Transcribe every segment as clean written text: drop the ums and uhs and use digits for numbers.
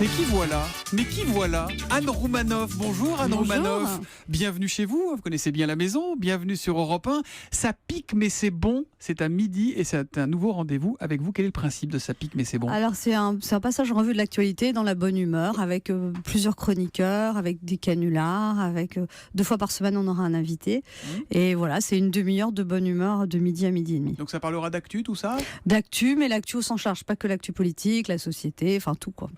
Mais qui voilà Anne Roumanoff. Bonjour Anne Roumanoff. Bienvenue chez vous. Vous connaissez bien la maison. Bienvenue sur Europe 1. Ça pique mais c'est bon. C'est à midi et c'est un nouveau rendez-vous avec vous. Quel est le principe de Ça pique mais c'est bon? Alors c'est un passage en revue de l'actualité dans la bonne humeur avec plusieurs chroniqueurs, avec des canulars, avec 2 fois par semaine on aura un invité. Et voilà, c'est une demi-heure de bonne humeur de midi à midi et demi. Donc ça parlera d'actu, tout ça? D'actu, mais l'actu au sens large, pas que l'actu politique, la société, enfin tout quoi.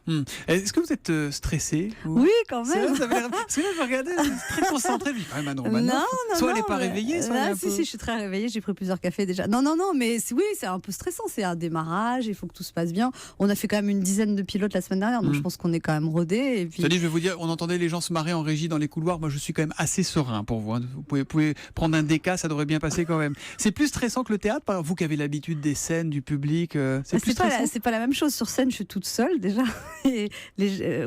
Est-ce que vous êtes stressé? Oui, quand même. Parce que là, je regardais, très concentré. Je dis quand même Anne Roumanoff. Soit elle n'est pas réveillée, soit elle est un peu... Si, je suis très réveillée, j'ai pris plusieurs cafés déjà. Non, mais oui, c'est un peu stressant. C'est un démarrage, il faut que tout se passe bien. On a fait quand même une dizaine de pilotes la semaine dernière, donc je pense qu'on est quand même rodés. Et puis... je vais vous dire, on entendait les gens se marrer en régie dans les couloirs. Moi, je suis quand même assez serein pour vous. Vous pouvez prendre un déca, ça devrait bien passer quand même. C'est plus stressant que le théâtre, vous qui avez l'habitude des scènes, du public. C'est pas la même chose. Sur scène, je suis toute seule déjà. Et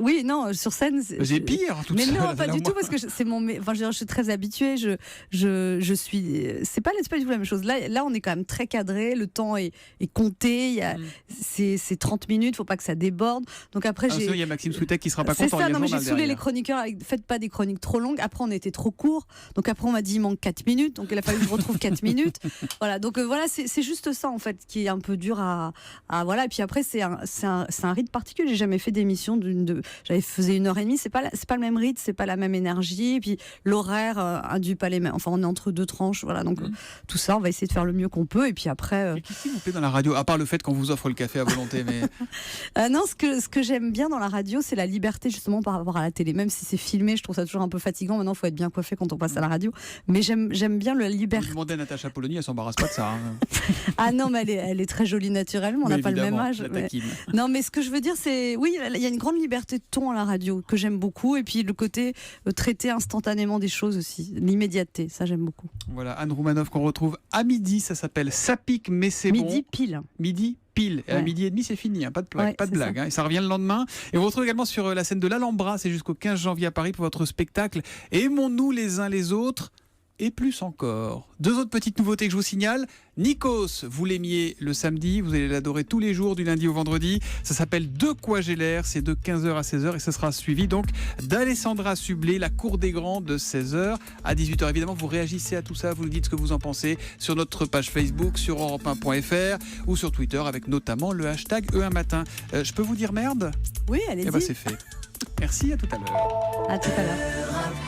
oui, non, sur scène. J'ai pire. Mais non, pas du tout, parce que c'est mon. Enfin, je suis très habituée. Je suis. C'est pas du tout la même chose. Là, on est quand même très cadré. Le temps est compté. C'est 30 minutes. Faut pas que ça déborde. Donc après, il y a Maxime Soutek qui sera pas content. C'est ça. Non, mais j'ai saoulé les chroniqueurs. Faites pas des chroniques trop longues. Après, on était trop court. Donc après, on m'a dit il manque 4 minutes. Donc il a fallu que je retrouve 4 minutes. Voilà. Donc voilà, c'est juste ça en fait qui est un peu dur à voilà. Et puis après, c'est un rythme particulier. J'ai jamais fait d'émission j'avais faisait 1h30. C'est pas le même rythme, c'est pas la même énergie. Et puis l'horaire induit pas les mêmes. Enfin, on est entre 2 tranches. Voilà. Donc tout ça, on va essayer de faire le mieux qu'on peut. Et puis après. Qu'est-ce qui vous plaît dans la radio, à part le fait qu'on vous offre le café à volonté, mais non, ce que j'aime bien dans la radio, c'est la liberté justement par rapport à la télé. Même si c'est filmé, je trouve ça toujours un peu fatigant. Maintenant, il faut être bien coiffé quand on passe à la radio. Mais j'aime bien la liberté. Vous demandez à Natacha Polony, elle s'embarrasse pas de ça. Ah non, mais elle est très jolie naturellement. On n'a pas le même âge. Non, mais ce que je veux dire, c'est oui, il y a une grande liberté de ton à la radio que j'aime beaucoup. Et puis le côté traiter instantanément des choses aussi, l'immédiateté, ça j'aime beaucoup. Voilà, Anne Roumanoff qu'on retrouve à midi. Ça s'appelle Ça pique mais c'est bon. Midi pile. Midi pile. Et à midi et demi, c'est fini, pas de blague. Et ça revient le lendemain. Et on retrouve également sur la scène de l'Alhambra, c'est jusqu'au 15 janvier à Paris pour votre spectacle Aimons-nous les uns les autres. Et plus encore. 2 autres petites nouveautés que je vous signale. Nikos, vous l'aimiez le samedi, vous allez l'adorer tous les jours du lundi au vendredi. Ça s'appelle De quoi j'ai l'air, c'est de 15h à 16h et ça sera suivi donc d'Alessandra Sublet, La Cour des Grands de 16h à 18h. Évidemment, vous réagissez à tout ça, vous nous dites ce que vous en pensez sur notre page Facebook, sur europe1.fr ou sur Twitter avec notamment le hashtag E1matin. Je peux vous dire merde? Oui, allez-y. C'est fait. Merci, à tout à l'heure. À tout à l'heure.